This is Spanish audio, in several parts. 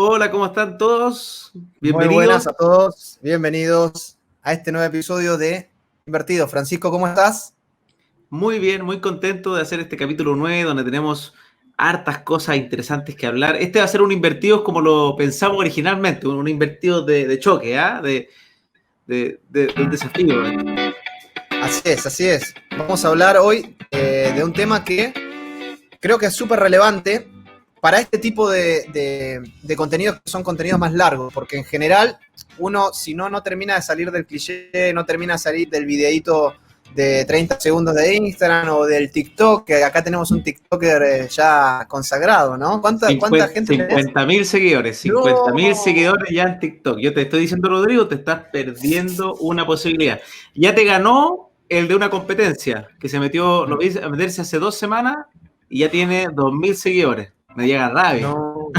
Hola, ¿cómo están todos? Muy Bienvenidos. buenas a todos, bienvenidos a este nuevo episodio de Invertido. Francisco, ¿cómo estás? Muy bien, muy contento de hacer este capítulo 9 donde tenemos hartas cosas interesantes que hablar. Este va a ser un invertido como lo pensamos originalmente, un invertido de choque, ¿ah? De un desafío. Así es. Vamos a hablar hoy de un tema que creo que es súper relevante para este tipo de contenidos que son contenidos más largos, porque en general uno, si no termina de salir del cliché, no termina de salir del videíto de 30 segundos de Instagram o del TikTok, que acá tenemos un TikToker ya consagrado, ¿no? ¿Cuánta gente tenés? 50.000 seguidores, No. 50.000 seguidores ya en TikTok. Yo te estoy diciendo, Rodrigo, te estás perdiendo una posibilidad. Ya te ganó el de una competencia que se metió, lo vi a meterse hace 2 semanas y ya tiene 2.000 seguidores. Me llega rabia. No.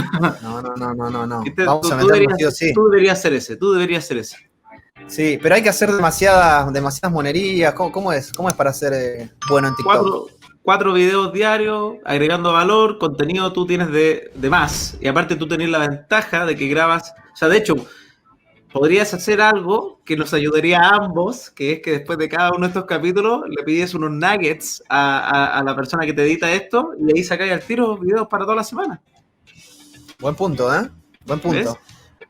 ¿Viste? Vamos a meternos sí o sí. Tú deberías ser ese, tú deberías ser ese. Sí, pero hay que hacer demasiadas monerías. ¿Cómo es para ser bueno en TikTok? Cuatro videos diarios, agregando valor, contenido tú tienes de más. Y aparte tú tenés la ventaja de que grabas, o sea, de hecho, podrías hacer algo que nos ayudaría a ambos, que es que después de cada uno de estos capítulos le pides unos nuggets a la persona que te edita esto y ahí sacáis al tiro videos para toda la semana. Buen punto, ¿eh? Buen punto.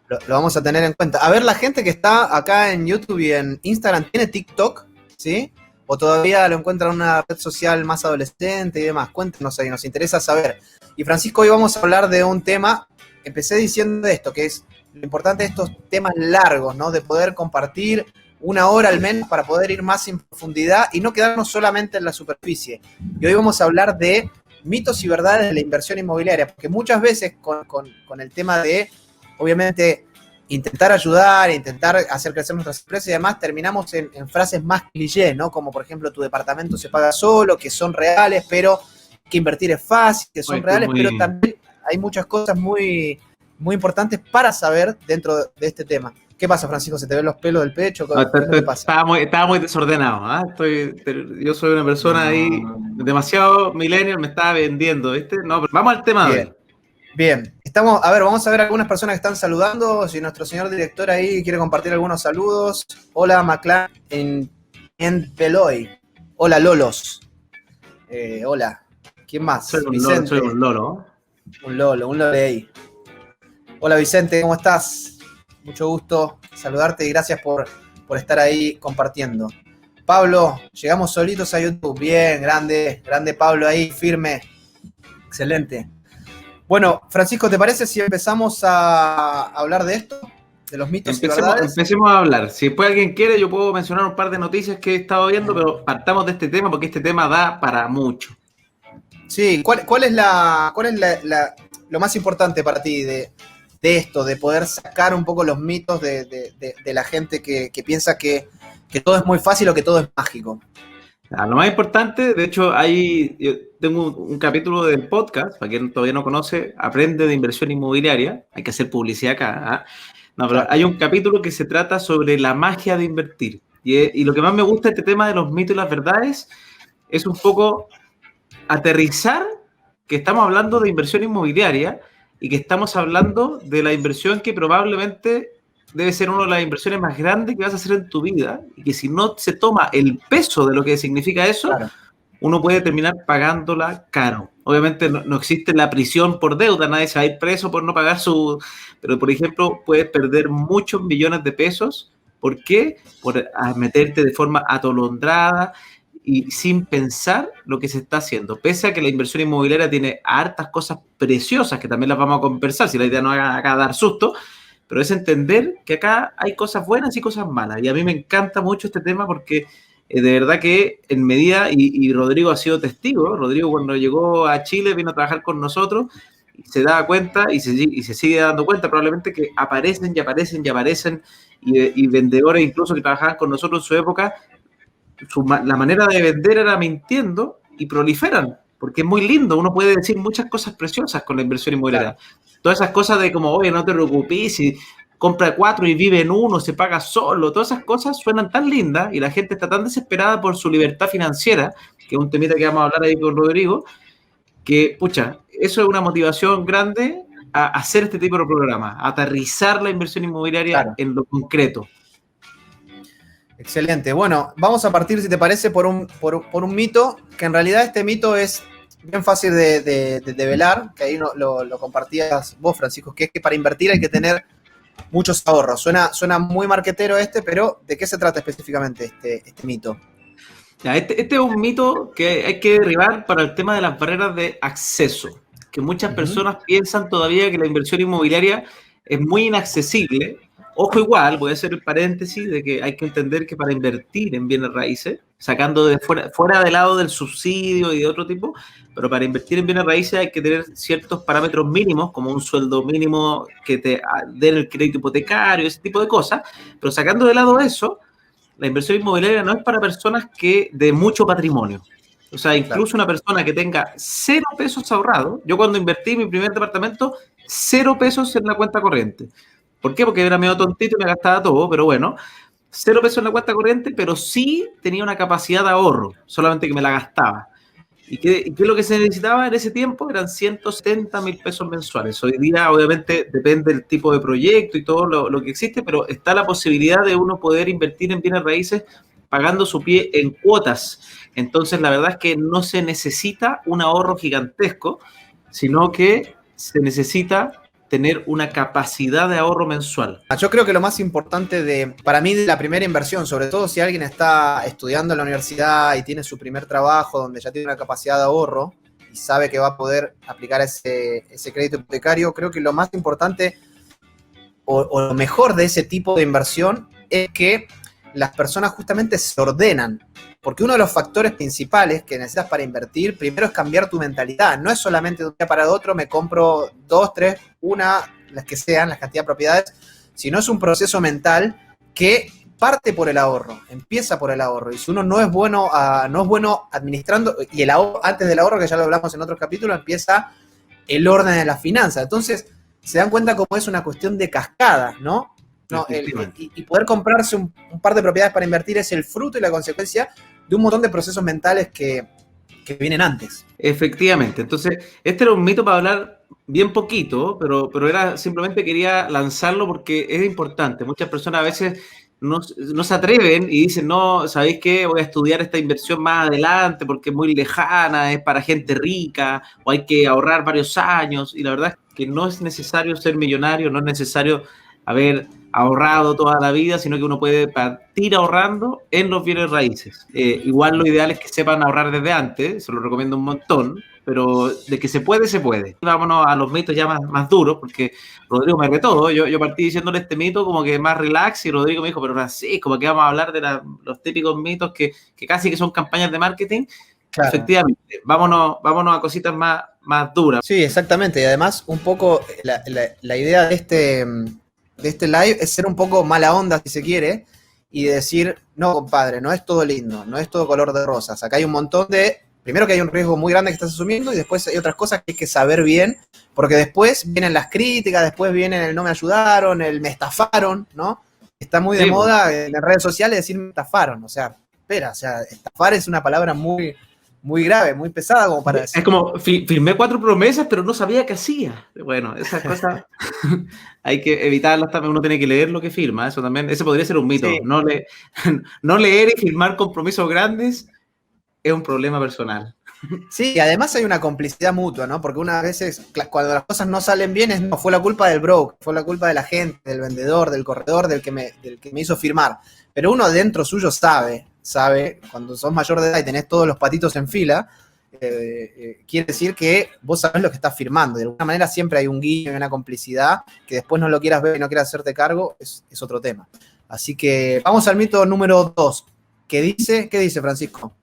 ¿Ves? Lo vamos a tener en cuenta. A ver, la gente que está acá en YouTube y en Instagram, ¿tiene TikTok? ¿Sí? ¿O todavía lo encuentran en una red social más adolescente y demás? Cuéntenos ahí, nos interesa saber. Y Francisco, hoy vamos a hablar de un tema, empecé diciendo esto, que es lo importante de estos temas largos, ¿no? De poder compartir 1 hora al menos para poder ir más en profundidad y no quedarnos solamente en la superficie. Y hoy vamos a hablar de mitos y verdades de la inversión inmobiliaria, porque muchas veces con el tema de, obviamente, intentar ayudar, intentar hacer crecer nuestras empresas y demás, terminamos en frases más cliché, ¿no? Como por ejemplo, tu departamento se paga solo, que son reales, pero que invertir es fácil, que son reales, pero también hay muchas cosas muy, muy importantes para saber dentro de este tema. ¿Qué pasa, Francisco? ¿Se te ven los pelos del pecho? ¿Qué es lo que pasa? Estaba muy desordenado. Yo soy una persona ahí demasiado millennial, me estaba vendiendo, ¿viste? No, pero vamos al tema de hoy. Bien. Vamos a ver algunas personas que están saludando. Si nuestro señor director ahí quiere compartir algunos saludos. Hola, Maclán en Peloy. Hola, Lolos. Hola. ¿Quién más? Vicente. Soy un lolo. Un lolo ahí. Hola, Vicente, ¿cómo estás? Mucho gusto saludarte y gracias por estar ahí compartiendo. Pablo, llegamos solitos a YouTube. Bien, grande Pablo ahí, firme. Excelente. Bueno, Francisco, ¿te parece si empezamos a hablar de esto? De los mitos y verdades. Empecemos a hablar. Si después alguien quiere, yo puedo mencionar un par de noticias que he estado viendo, pero partamos de este tema porque este tema da para mucho. Sí, ¿cuál es lo más importante para ti de esto, de poder sacar un poco los mitos de la gente que piensa que todo es muy fácil o que todo es mágico? Lo más importante, de hecho, yo tengo un capítulo del podcast, para quien todavía no conoce, Aprende de Inversión Inmobiliaria, hay que hacer publicidad acá, ¿eh? No, pero hay un capítulo que se trata sobre la magia de invertir, y lo que más me gusta de este tema de los mitos y las verdades es un poco aterrizar que estamos hablando de inversión inmobiliaria y que estamos hablando de la inversión que probablemente debe ser una de las inversiones más grandes que vas a hacer en tu vida y que si no se toma el peso de lo que significa eso, claro, uno puede terminar pagándola caro. Obviamente no existe la prisión por deuda, nadie se va a ir preso por no pagar pero por ejemplo puedes perder muchos millones de pesos. ¿Por qué? Por meterte de forma atolondrada y sin pensar lo que se está haciendo. Pese a que la inversión inmobiliaria tiene hartas cosas preciosas que también las vamos a conversar, si la idea no es acá dar susto, pero es entender que acá hay cosas buenas y cosas malas. Y a mí me encanta mucho este tema porque de verdad que en medida, y Rodrigo ha sido testigo, Rodrigo cuando llegó a Chile vino a trabajar con nosotros, y se daba cuenta y se sigue dando cuenta probablemente que aparecen y vendedores incluso que trabajaban con nosotros en su época, la manera de vender era mintiendo y proliferan, porque es muy lindo, uno puede decir muchas cosas preciosas con la inversión inmobiliaria. Claro. Todas esas cosas de como, oye, no te preocupes, si compra 4 y vive en 1, se paga solo, todas esas cosas suenan tan lindas y la gente está tan desesperada por su libertad financiera, que es un temita que vamos a hablar ahí con Rodrigo, que, pucha, eso es una motivación grande a hacer este tipo de programas, a aterrizar la inversión inmobiliaria en lo concreto. Excelente. Bueno, vamos a partir, si te parece, por un mito, que en realidad este mito es bien fácil de develar, que ahí lo compartías vos, Francisco, que es que para invertir hay que tener muchos ahorros. Suena muy marquetero pero ¿de qué se trata específicamente este mito? Ya, este es un mito que hay que derribar para el tema de las barreras de acceso, que muchas personas piensan todavía que la inversión inmobiliaria es muy inaccesible. Ojo, igual, voy a hacer el paréntesis de que hay que entender que para invertir en bienes raíces, sacando de fuera del lado del subsidio y de otro tipo, pero para invertir en bienes raíces hay que tener ciertos parámetros mínimos, como un sueldo mínimo que te den el crédito hipotecario, ese tipo de cosas, pero sacando de lado eso, la inversión inmobiliaria no es para personas que de mucho patrimonio. O sea, incluso una persona que tenga 0 pesos ahorrados, yo cuando invertí en mi primer departamento, 0 pesos en la cuenta corriente. ¿Por qué? Porque era medio tontito y me gastaba todo, pero bueno, 0 pesos en la cuenta corriente, pero sí tenía una capacidad de ahorro, solamente que me la gastaba. ¿Y qué es lo que se necesitaba en ese tiempo? Eran 170.000 pesos mensuales. Hoy día, obviamente, depende del tipo de proyecto y todo lo que existe, pero está la posibilidad de uno poder invertir en bienes raíces pagando su pie en cuotas. Entonces, la verdad es que no se necesita un ahorro gigantesco, sino que se necesita tener una capacidad de ahorro mensual. Yo creo que lo más importante para mí de la primera inversión, sobre todo si alguien está estudiando en la universidad y tiene su primer trabajo donde ya tiene una capacidad de ahorro y sabe que va a poder aplicar ese crédito hipotecario, creo que lo más importante o lo mejor de ese tipo de inversión es que las personas justamente se ordenan. Porque uno de los factores principales que necesitas para invertir, primero es cambiar tu mentalidad. No es solamente de un día para otro, me compro 2, 3, las que sean, las cantidad de propiedades, sino es un proceso mental que parte por el ahorro, empieza por el ahorro. Y si uno no es bueno administrando, y el ahorro, antes del ahorro, que ya lo hablamos en otros capítulos, empieza el orden de las finanzas. Entonces, se dan cuenta cómo es una cuestión de cascada, ¿no? Y poder comprarse un par de propiedades para invertir es el fruto y la consecuencia de un montón de procesos mentales que vienen antes. Efectivamente. Entonces, este era un mito para hablar bien poquito, pero era simplemente quería lanzarlo porque es importante. Muchas personas a veces no se atreven y dicen, no, ¿sabéis qué? Voy a estudiar esta inversión más adelante porque es muy lejana, es para gente rica, o hay que ahorrar varios años. Y la verdad es que no es necesario ser millonario, no es necesario haber ahorrado toda la vida, sino que uno puede partir ahorrando en los bienes raíces. Igual lo ideal es que sepan ahorrar desde antes, se lo recomiendo un montón, pero de que se puede, se puede. Vámonos a los mitos ya más duros, porque Rodrigo me retó. Yo partí diciéndole este mito como que más relax y Rodrigo me dijo, pero así, como que vamos a hablar de los típicos mitos que casi que son campañas de marketing. Claro. Efectivamente, vámonos a cositas más duras. Sí, exactamente, y además un poco la idea de este live es ser un poco mala onda, si se quiere, y decir, no, compadre, no es todo lindo, no es todo color de rosas. Acá hay un montón primero que hay un riesgo muy grande que estás asumiendo, y después hay otras cosas que hay que saber bien, porque después vienen las críticas, después vienen el no me ayudaron, el me estafaron, ¿no? Está muy de moda en las redes sociales decir me estafaron, o sea, estafar es una palabra muy grave, muy pesada como para decir. Es como, firmé 4 promesas, pero no sabía qué hacía. Bueno, esas cosas hay que evitarlas también, uno tiene que leer lo que firma, ese podría ser un mito. Sí. No leer y firmar compromisos grandes es un problema personal. Sí, y además hay una complicidad mutua, ¿no? Porque unas veces, cuando las cosas no salen bien, fue la culpa del broker, fue la culpa de la gente, del vendedor, del corredor, del que me hizo firmar. Pero uno dentro suyo sabe, cuando sos mayor de edad y tenés todos los patitos en fila, quiere decir que vos sabés lo que estás firmando. De alguna manera siempre hay un guiño y una complicidad, que después no lo quieras ver y no quieras hacerte cargo, es otro tema. Así que vamos al mito número 2. ¿Qué dice Francisco?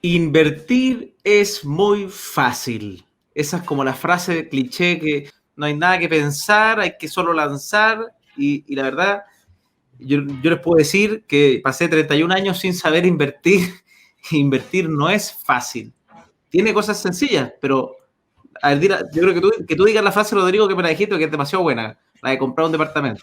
Invertir es muy fácil. Esa es como la frase de cliché que no hay nada que pensar, hay que solo lanzar y la verdad, yo les puedo decir que pasé 31 años sin saber invertir. Invertir no es fácil. Tiene cosas sencillas, pero a ver, yo creo que tú digas la frase, Rodrigo, que me la dijiste, que es demasiado buena, la de comprar un departamento.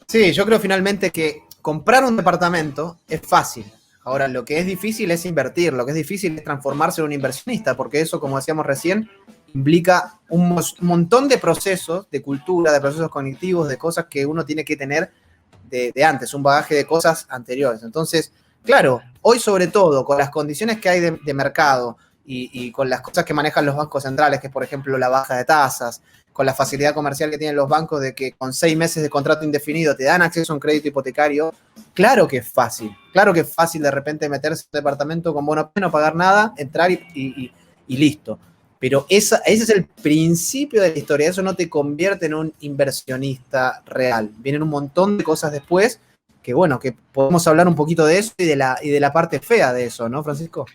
Sí, yo creo finalmente que comprar un departamento es fácil. Ahora, lo que es difícil es invertir, lo que es difícil es transformarse en un inversionista, porque eso, como decíamos recién, implica un montón de procesos, de cultura, de procesos cognitivos, de cosas que uno tiene que tener de antes, un bagaje de cosas anteriores. Entonces, claro, hoy sobre todo, con las condiciones que hay de mercado y con las cosas que manejan los bancos centrales, que es por ejemplo la baja de tasas, con la facilidad comercial que tienen los bancos de que con 6 meses de contrato indefinido te dan acceso a un crédito hipotecario, claro que es fácil de repente meterse en un departamento con bono no pagar nada, entrar y listo. Pero ese es el principio de la historia, eso no te convierte en un inversionista real. Vienen un montón de cosas después que, bueno, que podemos hablar un poquito de eso y de la parte fea de eso, ¿no, Francisco?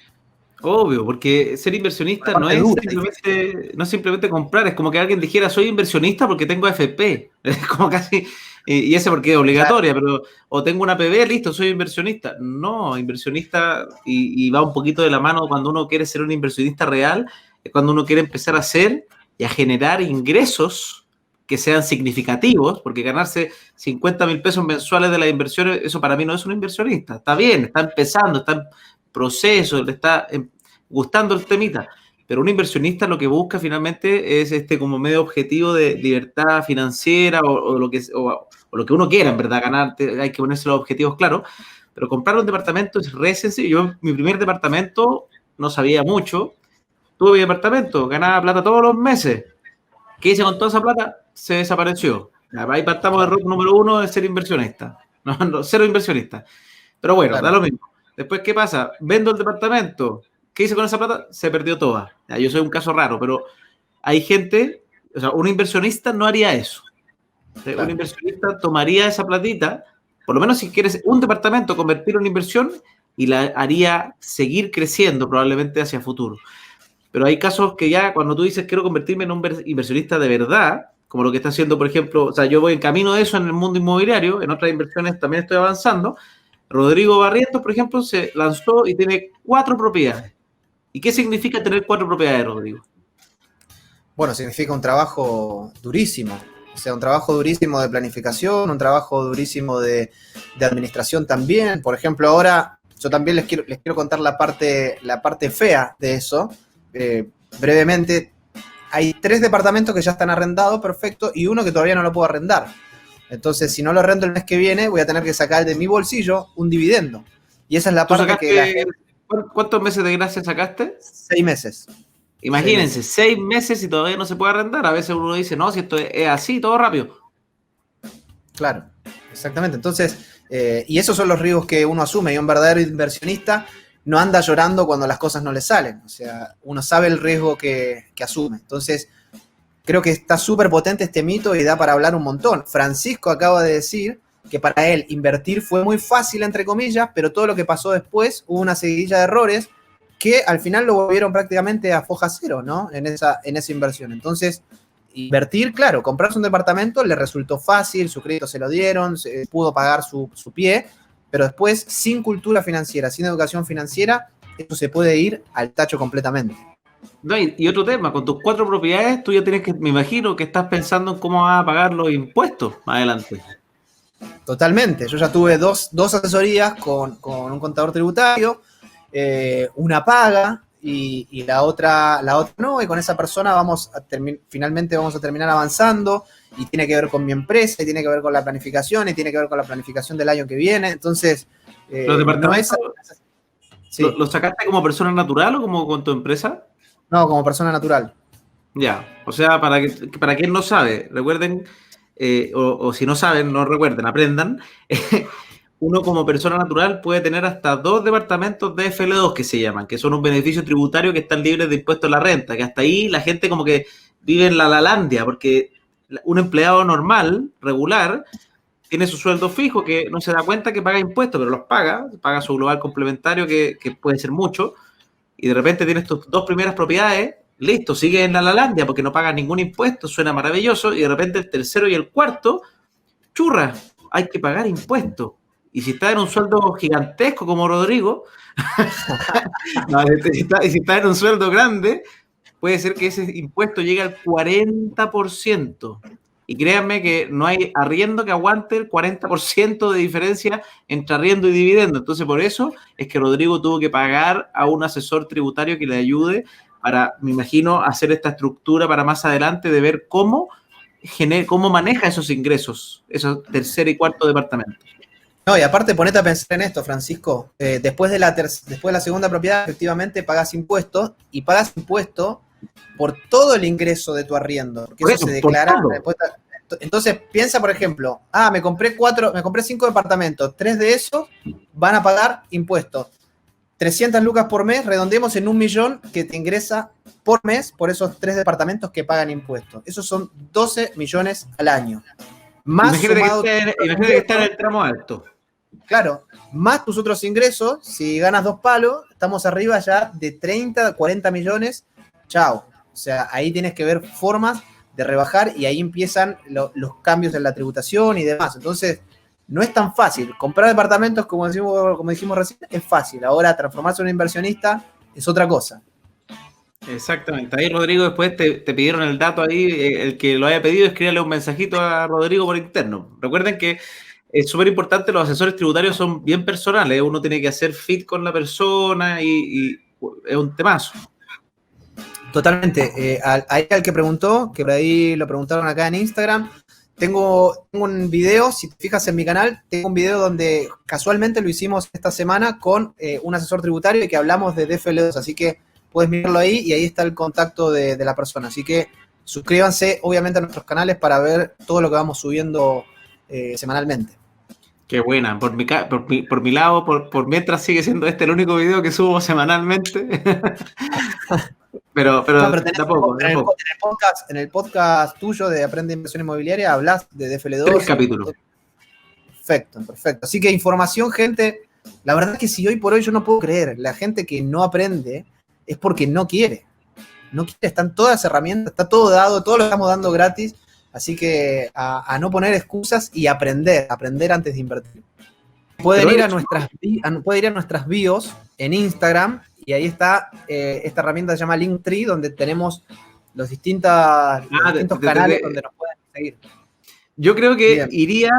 Obvio, porque ser inversionista no es simplemente comprar, es como que alguien dijera soy inversionista porque tengo AFP, es como casi, y ese porque es obligatoria, pero o tengo una PB, listo, soy inversionista. No, inversionista, y va un poquito de la mano cuando uno quiere ser un inversionista real, es cuando uno quiere empezar a hacer y a generar ingresos que sean significativos, porque ganarse 50.000 pesos mensuales de las inversiones, eso para mí no es un inversionista. Está bien, está empezando, está en proceso, le está gustando el temita, pero un inversionista lo que busca finalmente es como medio objetivo de libertad financiera o lo que uno quiera, en verdad, ganar, hay que ponerse los objetivos claros, pero comprar un departamento es re sencillo. Yo, mi primer departamento, no sabía mucho, tuve mi departamento, ganaba plata todos los meses. ¿Qué hice con toda esa plata? Se desapareció. Ahí partamos de error número 1 de ser inversionista. No, cero inversionista. Pero bueno, claro, da lo mismo. Después, ¿qué pasa? Vendo el departamento. ¿Qué hice con esa plata? Se perdió toda. Ya, yo soy un caso raro, pero hay gente, o sea, un inversionista no haría eso. Claro. Un inversionista tomaría esa platita, por lo menos si quieres un departamento, convertirlo en inversión y la haría seguir creciendo probablemente hacia futuro. Pero hay casos que ya cuando tú dices quiero convertirme en un inversionista de verdad, como lo que está haciendo, por ejemplo, o sea, yo voy en camino de eso en el mundo inmobiliario, en otras inversiones también estoy avanzando. Rodrigo Barrientos, por ejemplo, se lanzó y tiene 4 propiedades. ¿Y qué significa tener 4 propiedades, Rodrigo? Bueno, significa un trabajo durísimo. O sea, un trabajo durísimo de planificación, un trabajo durísimo de administración también. Por ejemplo, ahora yo también les quiero contar la parte fea de eso. Brevemente, hay 3 departamentos que ya están arrendados, perfecto, y uno que todavía no lo puedo arrendar. Entonces, si no lo arrendo el mes que viene, voy a tener que sacar de mi bolsillo un dividendo. Y esa es la parte que... ¿Cuántos meses de gracia sacaste? 6 meses. Imagínense, 6 meses y todavía no se puede arrendar. A veces uno dice, no, si esto es así, todo rápido. Claro, exactamente. Entonces, y esos son los riesgos que uno asume. Y un verdadero inversionista no anda llorando cuando las cosas no le salen. O sea, uno sabe el riesgo que asume. Entonces, creo que está súper potente este mito y da para hablar un montón. Francisco acaba de decir que para él invertir fue muy fácil, entre comillas, pero todo lo que pasó después, hubo una seguidilla de errores que al final lo volvieron prácticamente a foja cero, ¿no? En esa inversión. Entonces, invertir, claro, comprarse un departamento le resultó fácil, su crédito se lo dieron, pudo pagar su pie, pero después, sin cultura financiera, sin educación financiera, esto se puede ir al tacho completamente. No, y otro tema, con tus 4 propiedades, tú ya tienes que, me imagino que estás pensando en cómo vas a pagar los impuestos más adelante. Totalmente, yo ya tuve dos asesorías con un contador tributario, una paga y la otra no, y con esa persona finalmente vamos a terminar avanzando, y tiene que ver con mi empresa, y tiene que ver con la planificación, y tiene que ver con la planificación del año que viene. Entonces, ¿Los departamentos ¿lo sacaste como persona natural o como con tu empresa? No, como persona natural. Ya, o sea, para quien no sabe, recuerden, o si no saben, no recuerden, aprendan. Uno como persona natural puede tener hasta 2 departamentos de FL2 que se llaman, que son un beneficio tributario que están libres de impuestos a la renta, que hasta ahí la gente como que vive en la lalandia, porque un empleado normal, regular, tiene su sueldo fijo que no se da cuenta que paga impuestos, pero los paga su global complementario que puede ser mucho, y de repente tienes tus 2 primeras propiedades, listo, sigue en la lalandia porque no pagas ningún impuesto, suena maravilloso, y de repente el tercero y el cuarto, churra, hay que pagar impuestos. Y si estás en un sueldo gigantesco como Rodrigo, y si estás en un sueldo grande, puede ser que ese impuesto llegue al 40%. Y créanme que no hay arriendo que aguante el 40% de diferencia entre arriendo y dividendo. Entonces, por eso es que Rodrigo tuvo que pagar a un asesor tributario que le ayude para, me imagino, hacer esta estructura para más adelante de ver cómo maneja esos ingresos, esos tercer y cuarto departamentos. No, y aparte ponete a pensar en esto, Francisco. Después de la segunda propiedad, efectivamente pagas impuestos, y pagas impuesto por todo el ingreso de tu arriendo, porque eso se declara. Entonces piensa, por ejemplo, me compré 5 departamentos, 3 de esos van a pagar impuestos. 300 lucas por mes, redondeemos en 1 millón que te ingresa por mes por esos 3 departamentos que pagan impuestos. Esos son 12 millones al año. Más imagínate que está en el tramo alto. Claro, más tus otros ingresos, si ganas 2 palos, estamos arriba ya de 30, 40 millones. Chao. O sea, ahí tienes que ver formas de rebajar y ahí empiezan los cambios en la tributación y demás. Entonces, no es tan fácil. Comprar departamentos, como dijimos recién, es fácil. Ahora, transformarse en un inversionista es otra cosa. Exactamente. Ahí, Rodrigo, después te pidieron el dato ahí. El que lo haya pedido, escríbale un mensajito a Rodrigo por interno. Recuerden que es súper importante, los asesores tributarios son bien personales. Uno tiene que hacer fit con la persona y es un temazo. Totalmente. Ahí al que preguntó, que por ahí lo preguntaron acá en Instagram, tengo un video, si te fijas en mi canal, tengo un video donde casualmente lo hicimos esta semana con un asesor tributario y que hablamos de DFL2, así que puedes mirarlo ahí y ahí está el contacto de la persona. Así que suscríbanse obviamente a nuestros canales para ver todo lo que vamos subiendo semanalmente. Qué buena. Por mi lado, por mientras sigue siendo este el único video que subo semanalmente. pero tampoco. En el podcast tuyo de Aprende Inversión Inmobiliaria hablas de DFL2. 3 capítulos. Perfecto. Así que información, gente. La verdad es que si hoy por hoy yo no puedo creer, la gente que no aprende es porque no quiere. No quiere, están todas las herramientas, está todo dado, todo lo estamos dando gratis. Así que a no poner excusas y aprender antes de invertir. Pueden ir a nuestras bios en Instagram y ahí está esta herramienta que se llama Linktree, donde tenemos los distintos canales donde nos pueden seguir. Yo creo que iría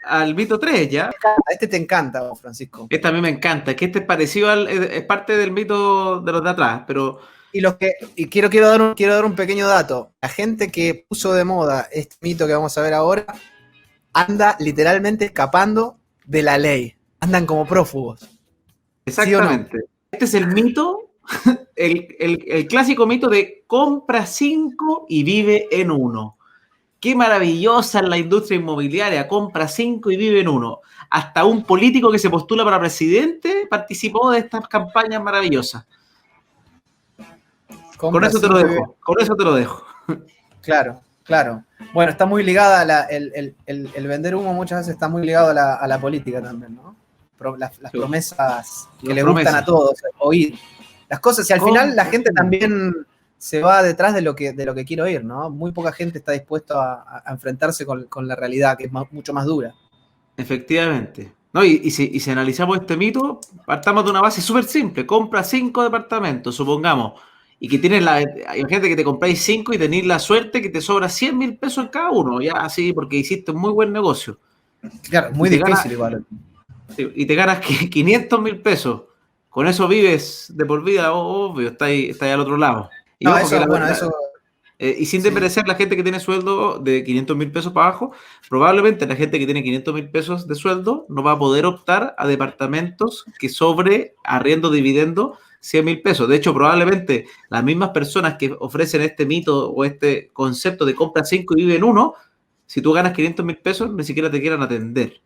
al mito 3 ya. Este te encanta, Francisco. Este a mí me encanta, que este es parecido es parte del mito de los de atrás, pero... Y quiero dar un pequeño dato. La gente que puso de moda este mito que vamos a ver ahora anda literalmente escapando de la ley. Andan como prófugos. Exactamente. ¿Sí o no? Este es el mito, el clásico mito de compra 5 y vive en 1. Qué maravillosa es la industria inmobiliaria, compra 5 y vive en 1. Hasta un político que se postula para presidente participó de estas campañas maravillosas. Con eso te lo dejo. Claro. Bueno, está muy ligada, el vender humo muchas veces está muy ligado a la política también, ¿no? Las promesas que le gustan a todos, oír. Las cosas, y al final la gente también se va detrás de lo que quiere oír, ¿no? Muy poca gente está dispuesta a enfrentarse con la realidad, que es mucho más dura. Efectivamente. No, y si analizamos este mito, partamos de una base súper simple. Compra 5 departamentos, supongamos. Y que tienes imagínate que te compráis 5 y tenéis la suerte que te sobra 100.000 pesos en cada uno, ya así, porque hiciste un muy buen negocio. Claro, muy difícil igual. Y te ganas 500.000 pesos. Con eso vives de por vida, obvio, está ahí al otro lado. Y no, eso... y sin desmerecer la gente que tiene sueldo de 500.000 pesos para abajo, probablemente la gente que tiene 500.000 pesos de sueldo no va a poder optar a departamentos que sobre arriendo dividendo 100.000 pesos. De hecho, probablemente las mismas personas que ofrecen este mito o este concepto de compra 5 y vive en 1, si tú ganas 500.000 pesos, ni siquiera te quieran atender.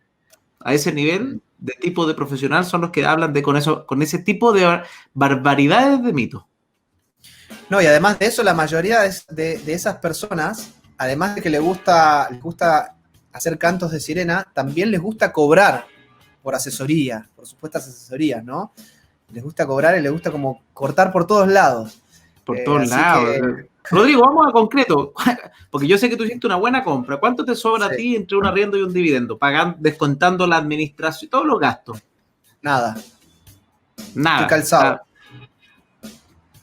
A ese nivel de tipo de profesional son los que hablan con ese tipo de barbaridades de mito. No, y además de eso, la mayoría de esas personas, además de que les gusta hacer cantos de sirena, también les gusta cobrar por asesoría, por supuestas asesorías, ¿no? Les gusta cobrar y les gusta como cortar por todos lados. Por todos lados. Rodrigo, vamos a concreto, porque yo sé que tú hiciste una buena compra. ¿Cuánto te sobra a ti entre un arriendo y un dividendo? Descontando la administración y todos los gastos. Nada. Estoy calzado.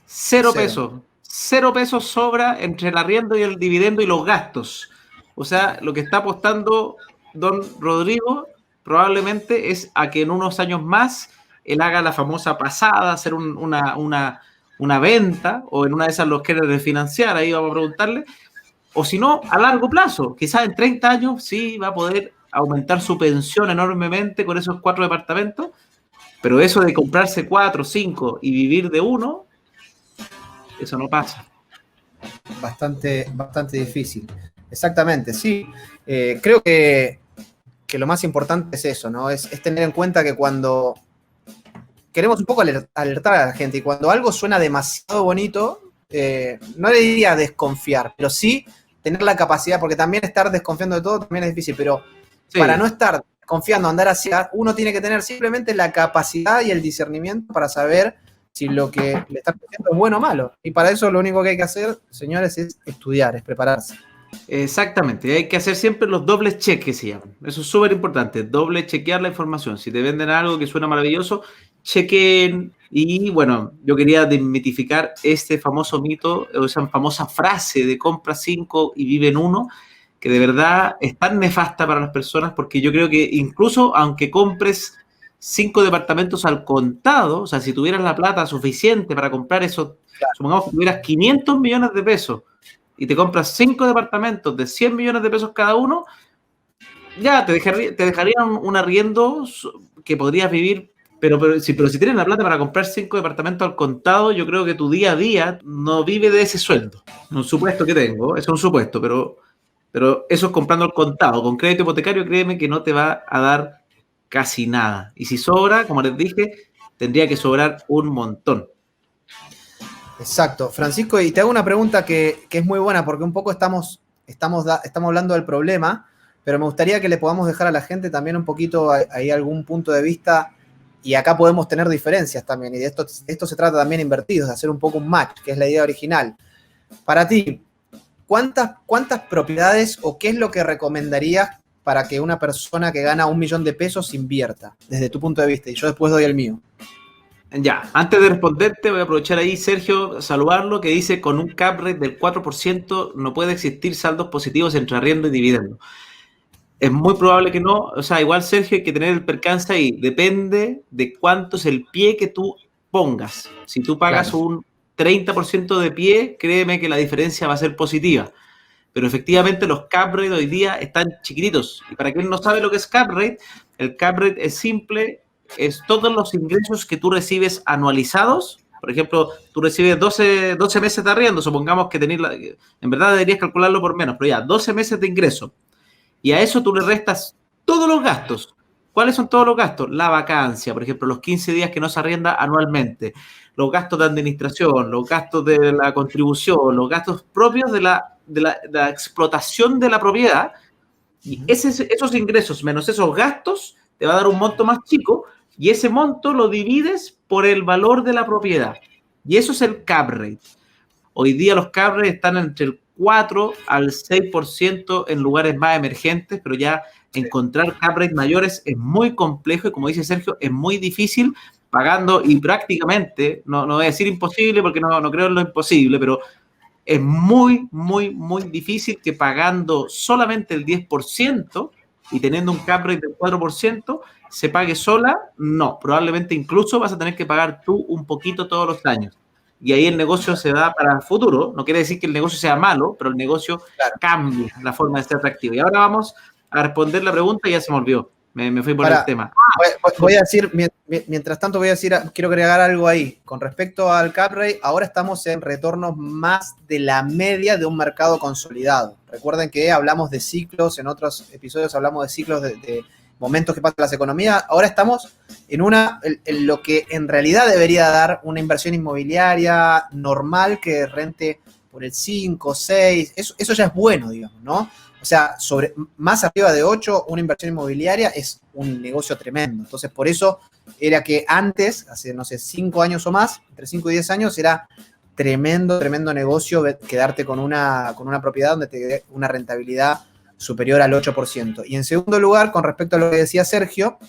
0 pesos. 0 pesos sobra entre el arriendo y el dividendo y los gastos. O sea, lo que está apostando don Rodrigo probablemente es a que en unos años más él haga la famosa pasada, hacer una una venta, o en una de esas los quiere refinanciar, ahí vamos a preguntarle, o si no, a largo plazo, quizás en 30 años sí va a poder aumentar su pensión enormemente con esos 4 departamentos, pero eso de comprarse 4, 5 y vivir de uno, eso no pasa. Bastante difícil. Exactamente, sí. Creo que lo más importante es eso, ¿no? Es tener en cuenta que cuando queremos un poco alertar a la gente y cuando algo suena demasiado bonito, no le diría desconfiar, pero sí tener la capacidad, porque también estar desconfiando de todo también es difícil, pero sí, para no estar confiando, andar hacia, uno tiene que tener simplemente la capacidad y el discernimiento para saber si lo que le están diciendo es bueno o malo. Y para eso lo único que hay que hacer, señores, es estudiar, es prepararse. Exactamente, hay que hacer siempre los dobles cheques que se llaman. Eso es súper importante, doble chequear la información. Si te venden algo que suena maravilloso, chequen. Y bueno, yo quería desmitificar este famoso mito, o esa famosa frase de compra 5 y vive en 1, que de verdad es tan nefasta para las personas, porque yo creo que incluso aunque compres 5 departamentos al contado, o sea, si tuvieras la plata suficiente para comprar eso, claro, supongamos que tuvieras 500 millones de pesos y te compras 5 departamentos de 100 millones de pesos cada uno, ya te dejarían un arriendo que podrías vivir, pero si tienes la plata para comprar 5 departamentos al contado, yo creo que tu día a día no vive de ese sueldo. Un supuesto que tengo, es un supuesto, pero eso es comprando al contado. Con crédito hipotecario, créeme que no te va a dar casi nada. Y si sobra, como les dije, tendría que sobrar un montón. Exacto. Francisco, y te hago una pregunta que es muy buena, porque un poco estamos hablando del problema, pero me gustaría que le podamos dejar a la gente también un poquito ahí algún punto de vista, y acá podemos tener diferencias también, y de esto se trata también invertidos, de hacer un poco un match, que es la idea original. Para ti, ¿cuántas propiedades o qué es lo que recomendarías para que una persona que gana 1 millón de pesos invierta, desde tu punto de vista? Y yo después doy el mío. Ya, antes de responderte, voy a aprovechar ahí, Sergio, saludarlo, que dice, con un cap rate del 4% no puede existir saldos positivos entre arriendo y dividendo. Es muy probable que no, o sea, igual, Sergio, hay que tener el percance ahí, depende de cuánto es el pie que tú pongas. Si tú pagas un 30% de pie, créeme que la diferencia va a ser positiva. Pero efectivamente los cap rate hoy día están chiquititos. Y para quien no sabe lo que es cap rate, el cap rate es simple, es todos los ingresos que tú recibes anualizados. Por ejemplo, tú recibes 12 meses de arriendo, supongamos que en verdad deberías calcularlo por menos, pero ya, 12 meses de ingreso. Y a eso tú le restas todos los gastos. ¿Cuáles son todos los gastos? La vacancia, por ejemplo, los 15 días que no se arrienda anualmente, los gastos de administración, los gastos de la contribución, los gastos propios de la explotación de la propiedad. Y esos ingresos menos esos gastos te va a dar un monto más chico, y ese monto lo divides por el valor de la propiedad. Y eso es el cap rate. Hoy día los cap rates están entre el 4 al 6% en lugares más emergentes, pero ya encontrar cap rates mayores es muy complejo y, como dice Sergio, es muy difícil pagando, y prácticamente, no voy a decir imposible porque no creo en lo imposible, pero es muy, muy, muy difícil que pagando solamente el 10% y teniendo un cap rate del 4% se pague sola. No, probablemente incluso vas a tener que pagar tú un poquito todos los años. Y ahí el negocio se da para el futuro. No quiere decir que el negocio sea malo, pero el negocio cambia la forma de ser atractivo. Y ahora vamos a responder la pregunta y ya se me olvidó. Me fui por el tema. Voy a decir, mientras tanto quiero agregar algo ahí. Con respecto al cap rate, ahora estamos en retornos más de la media de un mercado consolidado. Recuerden que hablamos de ciclos, en otros episodios hablamos de ciclos de momentos que pasan en las economías. Ahora estamos en lo que en realidad debería dar una inversión inmobiliaria normal que rente por el 5, 6, eso ya es bueno, digamos, ¿no? O sea, más arriba de 8, una inversión inmobiliaria es un negocio tremendo. Entonces, por eso era que antes, hace, no sé, 5 años o más, entre 5 y 10 años, era tremendo negocio quedarte con una propiedad donde te dé una rentabilidad superior al 8%. Y en segundo lugar, con respecto a lo que decía Sergio,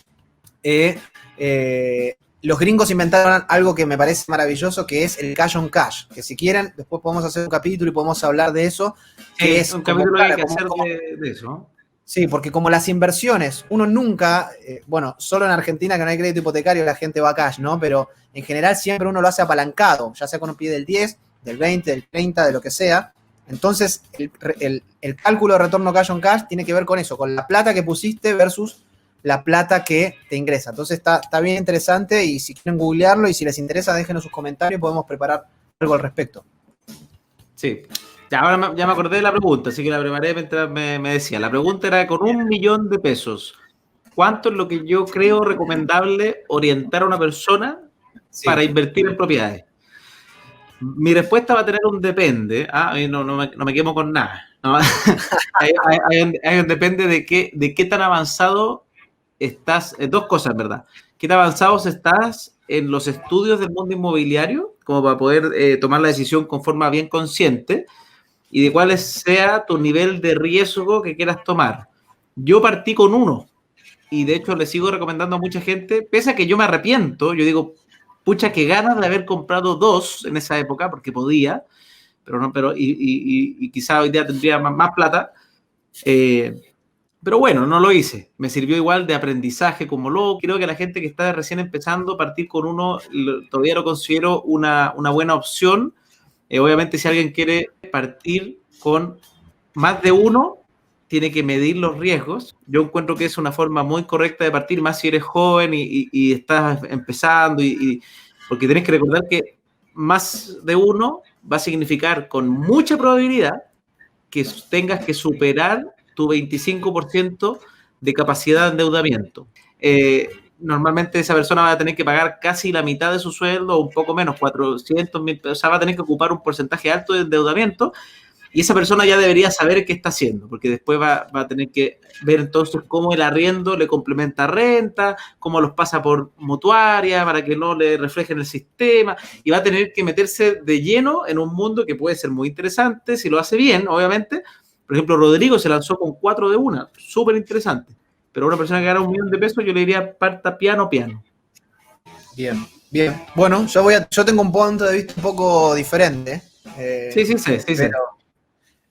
los gringos inventaron algo que me parece maravilloso, que es el cash on cash, que si quieren, después podemos hacer un capítulo y podemos hablar de eso. Que es un capítulo que hay que hacer de eso. Sí, porque como las inversiones, uno nunca, bueno, solo en Argentina que no hay crédito hipotecario la gente va a cash, ¿no? Pero en general siempre uno lo hace apalancado, ya sea con un pie del 10, del 20, del 30, de lo que sea. Entonces, el cálculo de retorno cash on cash tiene que ver con eso, con la plata que pusiste versus la plata que te ingresa. Entonces está bien interesante y si quieren googlearlo y si les interesa, déjenos sus comentarios y podemos preparar algo al respecto. Sí. Ya, ahora ya me acordé de la pregunta, así que la preparé mientras me decía. La pregunta era, con 1.000.000 de pesos, ¿cuánto es lo que yo creo recomendable orientar a una persona para invertir en propiedades? Mi respuesta va a tener un depende. Y no me quemo con nada. ¿No? Hay un depende de qué tan avanzado estás. Dos cosas, ¿verdad? ¿Qué tan avanzados estás en los estudios del mundo inmobiliario? Como para poder tomar la decisión con forma bien consciente. Y de cuál sea tu nivel de riesgo que quieras tomar. Yo partí con 1. Y de hecho le sigo recomendando a mucha gente, pese a que yo me arrepiento, yo digo, pucha, que ganas de haber comprado 2 en esa época, porque podía, y quizá hoy día tendría más plata, pero bueno, no lo hice. Me sirvió igual de aprendizaje como loco. Creo que la gente que está recién empezando, partir con 1, todavía lo considero una buena opción. Obviamente, si alguien quiere partir con más de 1, tiene que medir los riesgos. Yo encuentro que es una forma muy correcta de partir, más si eres joven y estás empezando, porque tenés que recordar que más de 1 va a significar con mucha probabilidad que tengas que superar tu 25% de capacidad de endeudamiento. Normalmente esa persona va a tener que pagar casi la mitad de su sueldo, o un poco menos, 400.000 pesos, o sea, va a tener que ocupar un porcentaje alto de endeudamiento, y esa persona ya debería saber qué está haciendo, porque después va a tener que ver entonces cómo el arriendo le complementa renta, cómo los pasa por mutuaria para que no le reflejen el sistema, y va a tener que meterse de lleno en un mundo que puede ser muy interesante si lo hace bien, obviamente. Por ejemplo, Rodrigo se lanzó con 4 de 1, súper interesante. Pero a una persona que gana 1.000.000 de pesos, yo le diría parta piano. Bien, bien. Bueno, yo tengo un punto de vista un poco diferente. Sí.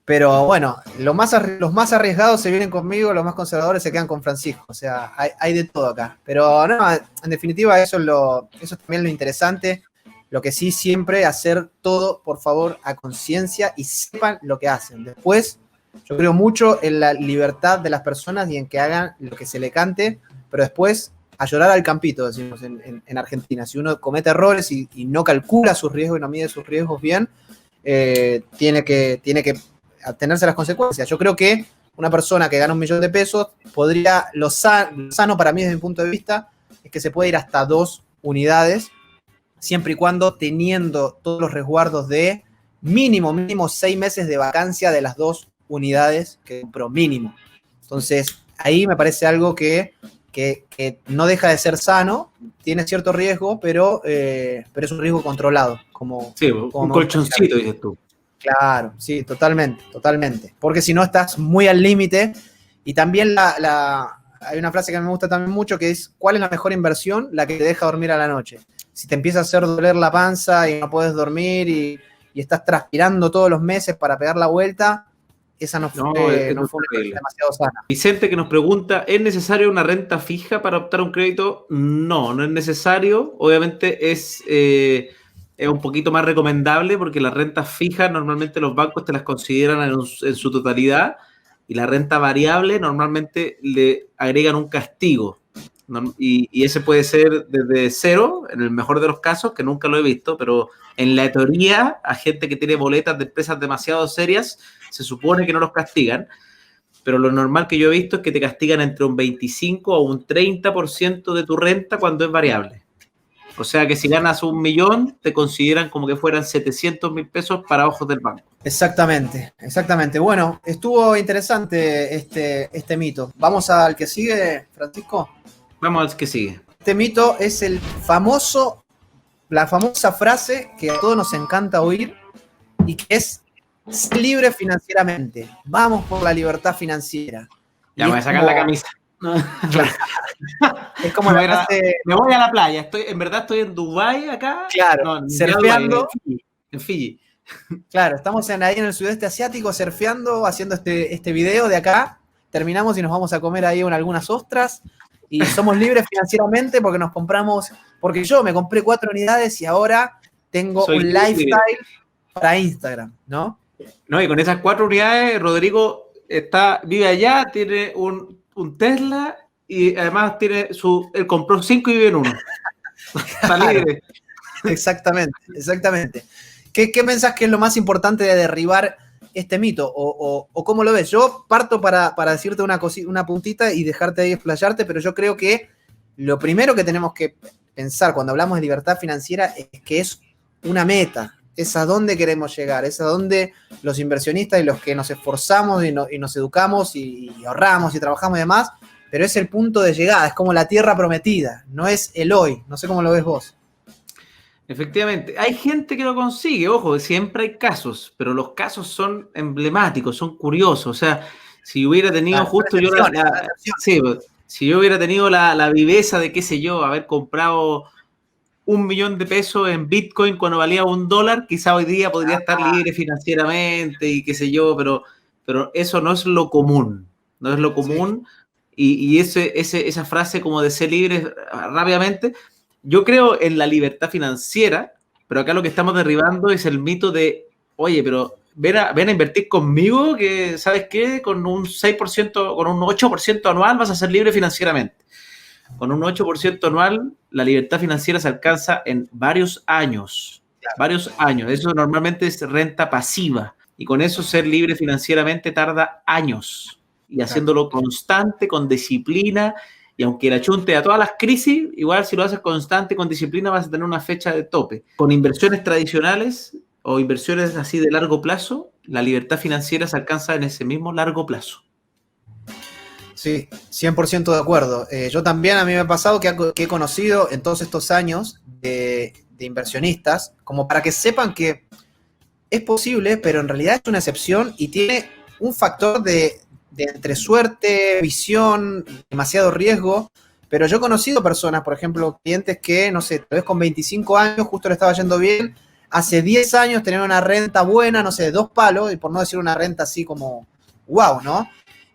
Pero bueno, los más arriesgados se vienen conmigo, los más conservadores se quedan con Francisco. O sea, hay de todo acá. Pero no, en definitiva, eso es también lo interesante. Lo que sí, siempre hacer todo, por favor, a conciencia y sepan lo que hacen. Después, yo creo mucho en la libertad de las personas y en que hagan lo que se le cante, pero después a llorar al campito, decimos en Argentina. Si uno comete errores y no calcula sus riesgos y no mide sus riesgos bien, tiene que atenerse a las consecuencias. Yo creo que una persona que gana 1.000.000 de pesos podría, lo sano para mí desde mi punto de vista, es que se puede ir hasta 2 unidades, siempre y cuando teniendo todos los resguardos de mínimo 6 meses de vacancia de las 2 unidades que compró, mínimo. Entonces, ahí me parece algo que no deja de ser sano, tiene cierto riesgo, pero es un riesgo controlado. Como un colchoncito, dices tú. Claro, sí, totalmente. Porque si no estás muy al límite. Y también hay una frase que me gusta también mucho, que es: ¿cuál es la mejor inversión? La que te deja dormir a la noche. Si te empieza a hacer doler la panza y no puedes dormir y estás transpirando todos los meses para pegar la vuelta, esa no fue una inversión demasiado sana. Vicente, que nos pregunta, ¿es necesario una renta fija para optar un crédito? No es necesario. Obviamente es un poquito más recomendable, porque las rentas fijas normalmente los bancos te las consideran en su totalidad, y la renta variable normalmente le agregan un castigo, ¿no? Y ese puede ser desde 0, en el mejor de los casos, que nunca lo he visto, pero en la teoría, a gente que tiene boletas de empresas demasiado serias, se supone que no los castigan, pero lo normal que yo he visto es que te castigan entre un 25 o un 30% de tu renta cuando es variable. O sea que si ganas 1.000.000, te consideran como que fueran 700.000 pesos para ojos del banco. Exactamente. Bueno, estuvo interesante este mito. ¿Vamos al que sigue, Francisco? Vamos al que sigue. Este mito es la famosa frase que a todos nos encanta oír y que es: sé libre financieramente. Vamos por la libertad financiera. Ya me voy a sacar la camisa. Claro. Es como la frase... Me voy a la playa. En verdad estoy en Dubái acá. Claro, surfeando. En Fiji. Claro, estamos ahí en el sudeste asiático, surfeando, haciendo este video de acá. terminamos y nos vamos a comer ahí algunas ostras y somos libres financieramente porque yo me compré 4 unidades y ahora tengo Soy un libre. lifestyle para Instagram, ¿no? No, y con esas 4 unidades, Rodrigo vive allá, tiene un Tesla y además él compró 5 y vive en uno. Está Claro, libre. exactamente. ¿Qué pensás que es lo más importante de derribar este mito? ¿O cómo lo ves? Yo parto para decirte una puntita y dejarte ahí explayarte, pero yo creo que lo primero que tenemos que pensar cuando hablamos de libertad financiera es que es una meta, es a dónde queremos llegar, es a dónde los inversionistas y los que nos esforzamos y nos educamos y ahorramos y trabajamos y demás, pero es el punto de llegada, es como la tierra prometida, no es el hoy, no sé cómo lo ves vos. Efectivamente, hay gente que lo consigue, ojo, siempre hay casos, pero los casos son emblemáticos, son curiosos. O sea, si hubiera tenido justo yo sí, pues, si yo hubiera tenido la viveza de, qué sé yo, haber comprado 1 millón de pesos en Bitcoin cuando valía $1, quizá hoy día podría estar libre financieramente y qué sé yo, pero eso no es lo común, no es lo común. Y esa frase como de ser libre rápidamente, yo creo en la libertad financiera, pero acá lo que estamos derribando es el mito de, oye, pero ven a invertir conmigo, que, ¿sabes qué? Con un 6%, con un 8% anual vas a ser libre financieramente. Con un 8% anual, la libertad financiera se alcanza en varios años. Varios años. Eso normalmente es renta pasiva. Y con eso ser libre financieramente tarda años. Y haciéndolo constante, con disciplina. Y aunque la chunte a todas las crisis, igual si lo haces constante, con disciplina, vas a tener una fecha de tope. Con inversiones tradicionales o inversiones así de largo plazo, la libertad financiera se alcanza en ese mismo largo plazo. Sí, 100% de acuerdo. Yo también, a mí me ha pasado que he conocido en todos estos años de inversionistas, como para que sepan que es posible, pero en realidad es una excepción y tiene un factor de entre suerte, visión, demasiado riesgo. Pero yo he conocido personas, por ejemplo, clientes que, no sé, tal vez con 25 años justo le estaba yendo bien, hace 10 años tenían una renta buena, no sé, de 2 palos, y por no decir una renta así como wow, ¿no?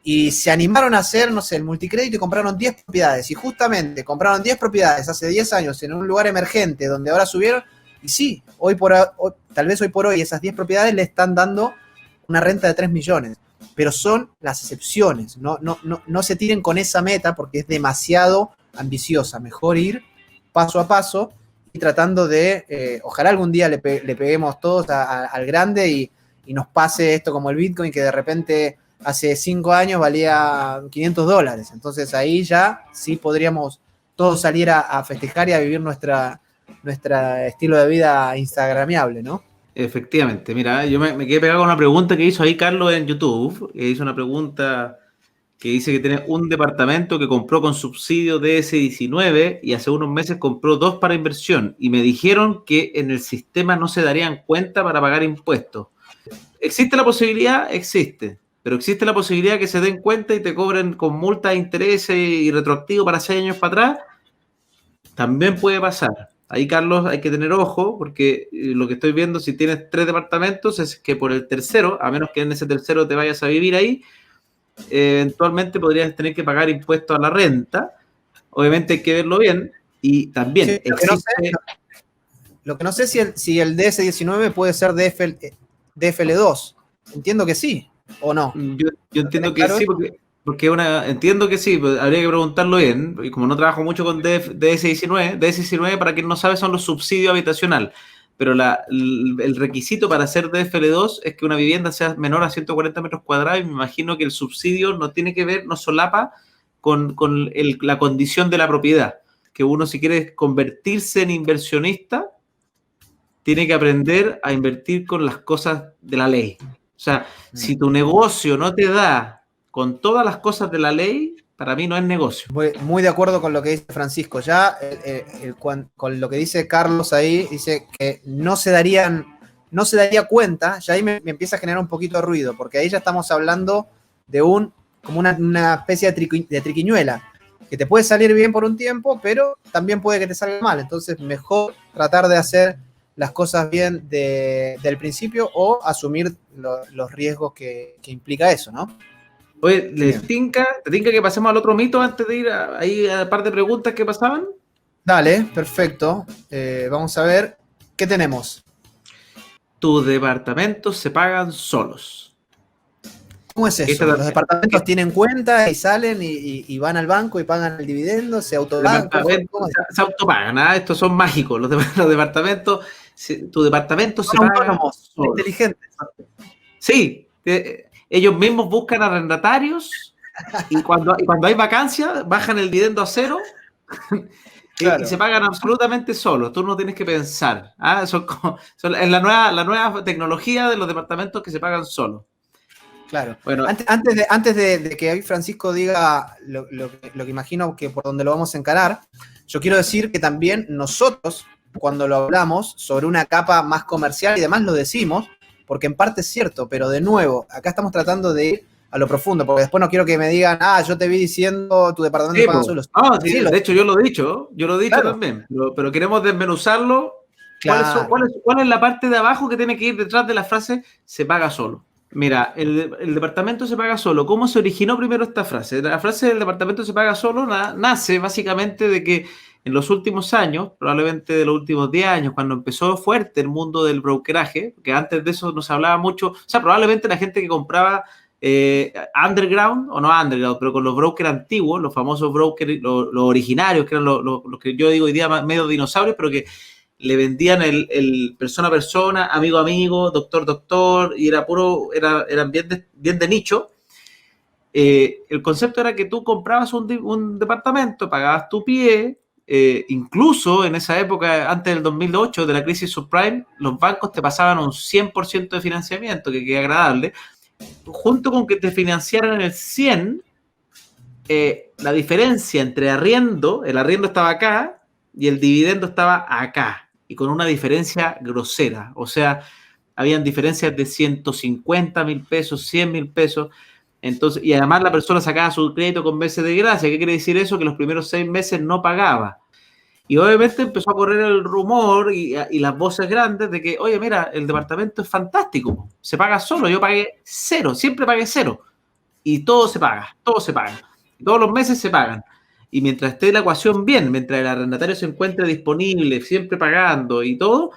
Y se animaron a hacer, no sé, el multicrédito y compraron 10 propiedades. Y justamente compraron 10 propiedades hace 10 años en un lugar emergente donde ahora subieron. Y sí, tal vez hoy por hoy esas 10 propiedades le están dando una renta de 3 millones. Pero son las excepciones. No se tiren con esa meta porque es demasiado ambiciosa. Mejor ir paso a paso y tratando de, ojalá algún día le peguemos todos al grande y nos pase esto como el Bitcoin, que de repente hace 5 años valía $500. Entonces ahí ya sí podríamos todos salir a festejar y a vivir nuestra estilo de vida instagramiable, ¿no? Efectivamente, mira, yo me quedé pegado con una pregunta que hizo ahí Carlos en YouTube. Hizo una pregunta que dice que tiene un departamento que compró con subsidio DS19 y hace unos meses compró 2 para inversión. Y me dijeron que en el sistema no se darían cuenta para pagar impuestos. ¿Existe la posibilidad? Existe. Pero existe la posibilidad que se den cuenta y te cobren con multas de intereses y retroactivo para 6 años para atrás. También puede pasar. Ahí, Carlos, hay que tener ojo, porque lo que estoy viendo, si tienes 3 departamentos, es que por el tercero, a menos que en ese tercero te vayas a vivir ahí, eventualmente podrías tener que pagar impuestos a la renta. Obviamente hay que verlo bien. Y también sí, lo que no sé si el DS19 puede ser DFL2. Entiendo que sí, ¿o no? Yo entiendo que sí, porque entiendo que sí, pero habría que preguntarlo bien, y como no trabajo mucho con DS19, para quien no sabe, son los subsidios habitacional, pero el requisito para hacer DFL2 es que una vivienda sea menor a 140 metros cuadrados, y me imagino que el subsidio no tiene que ver, no solapa con la condición de la propiedad, que uno, si quiere convertirse en inversionista, tiene que aprender a invertir con las cosas de la ley. O sea, si tu negocio no te da con todas las cosas de la ley, para mí no es negocio. Muy de acuerdo con lo que dice Francisco. Ya con lo que dice Carlos ahí, dice que no se daría cuenta, ya ahí me empieza a generar un poquito de ruido, porque ahí ya estamos hablando de como una especie de triquiñuela, que te puede salir bien por un tiempo, pero también puede que te salga mal. Entonces, mejor tratar de hacer las cosas bien del principio o asumir los riesgos que implica eso, ¿no? Oye, Bien. ¿te tinca que pasemos al otro mito antes de ir ahí a un par de preguntas que pasaban? Dale, perfecto. Vamos a ver, ¿qué tenemos? Tus departamentos se pagan solos. ¿Cómo es eso? ¿Los departamentos tienen cuenta y salen y van al banco y pagan el dividendo? ¿Se autopagan? ¿Cómo es? Se autopagan, ¿ah? Estos son mágicos. Los departamentos, tu departamento se Son paga autónomos, solo. inteligentes. Sí, ellos mismos buscan arrendatarios y cuando hay vacancia, bajan el dividendo a cero. Claro. Y se pagan absolutamente solos, tú no tienes que pensar. ¿Ah? Es la nueva tecnología de los departamentos que se pagan solos. Claro. Bueno, Antes de que hoy Francisco diga lo que imagino que por donde lo vamos a encarar, yo quiero decir que también nosotros, cuando lo hablamos sobre una capa más comercial y demás, lo decimos, porque en parte es cierto, pero de nuevo, acá estamos tratando de ir a lo profundo, porque después no quiero que me digan, yo te vi diciendo tu departamento sí, paga solo. sí, de hecho yo lo he dicho claro. También, pero queremos desmenuzarlo. Claro. ¿Cuál es la parte de abajo que tiene que ir detrás de la frase se paga solo? Mira, el departamento se paga solo. ¿Cómo se originó primero esta frase? La frase del departamento se paga solo nace básicamente de que en los últimos años, probablemente de los últimos 10 años, cuando empezó fuerte el mundo del brokeraje, que antes de eso no se hablaba mucho, o sea, probablemente la gente que compraba underground, o no underground, pero con los brokers antiguos, los famosos brokers, los originarios, que eran los que yo digo hoy día medio dinosaurios, pero que le vendían el persona a persona, amigo a amigo, doctor doctor, y eran bien de nicho. El concepto era que tú comprabas un departamento, pagabas tu pie, incluso en esa época, antes del 2008, de la crisis subprime, los bancos te pasaban un 100% de financiamiento, que queda agradable, junto con que te financiaran el 100%, la diferencia entre el arriendo estaba acá y el dividendo estaba acá, y con una diferencia grosera. O sea, habían diferencias de 150.000 pesos, 100.000 pesos. Entonces, y además la persona sacaba su crédito con meses de gracia. ¿Qué quiere decir eso? Que los primeros 6 meses no pagaba. Y obviamente empezó a correr el rumor y las voces grandes de que, oye, mira, el departamento es fantástico, se paga solo, yo pagué cero, siempre pagué cero. Y todo se paga. Todos los meses se pagan. Y mientras esté la ecuación bien, mientras el arrendatario se encuentre disponible, siempre pagando y todo,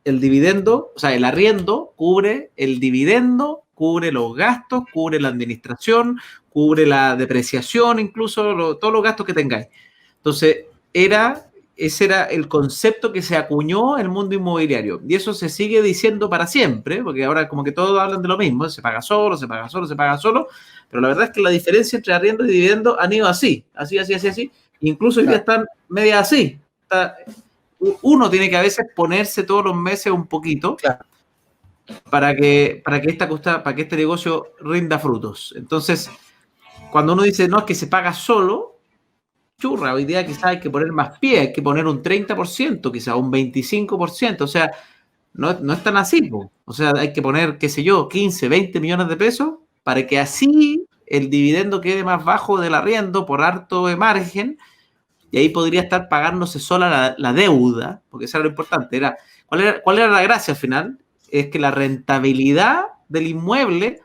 el dividendo, o sea, el arriendo cubre el dividendo, cubre los gastos, cubre la administración, cubre la depreciación, incluso todos los gastos que tengáis. Entonces, ese era el concepto que se acuñó en el mundo inmobiliario. Y eso se sigue diciendo para siempre, porque ahora como que todos hablan de lo mismo, se paga solo, se paga solo, se paga solo, pero la verdad es que la diferencia entre arriendo y dividendo han ido así. Incluso hoy día están media así. Uno tiene que a veces ponerse todos los meses un poquito, claro, para que este negocio rinda frutos. Entonces, cuando uno dice, no, es que se paga solo, churra, hoy día quizás hay que poner más pie, hay que poner un 30%, quizás un 25%, o sea, no es tan así, po. O sea, hay que poner, qué sé yo, 15, 20 millones de pesos para que así el dividendo quede más bajo del arriendo por harto de margen, y ahí podría estar pagándose sola la deuda, porque eso era lo importante. ¿Cuál era la gracia al final? Es que la rentabilidad del inmueble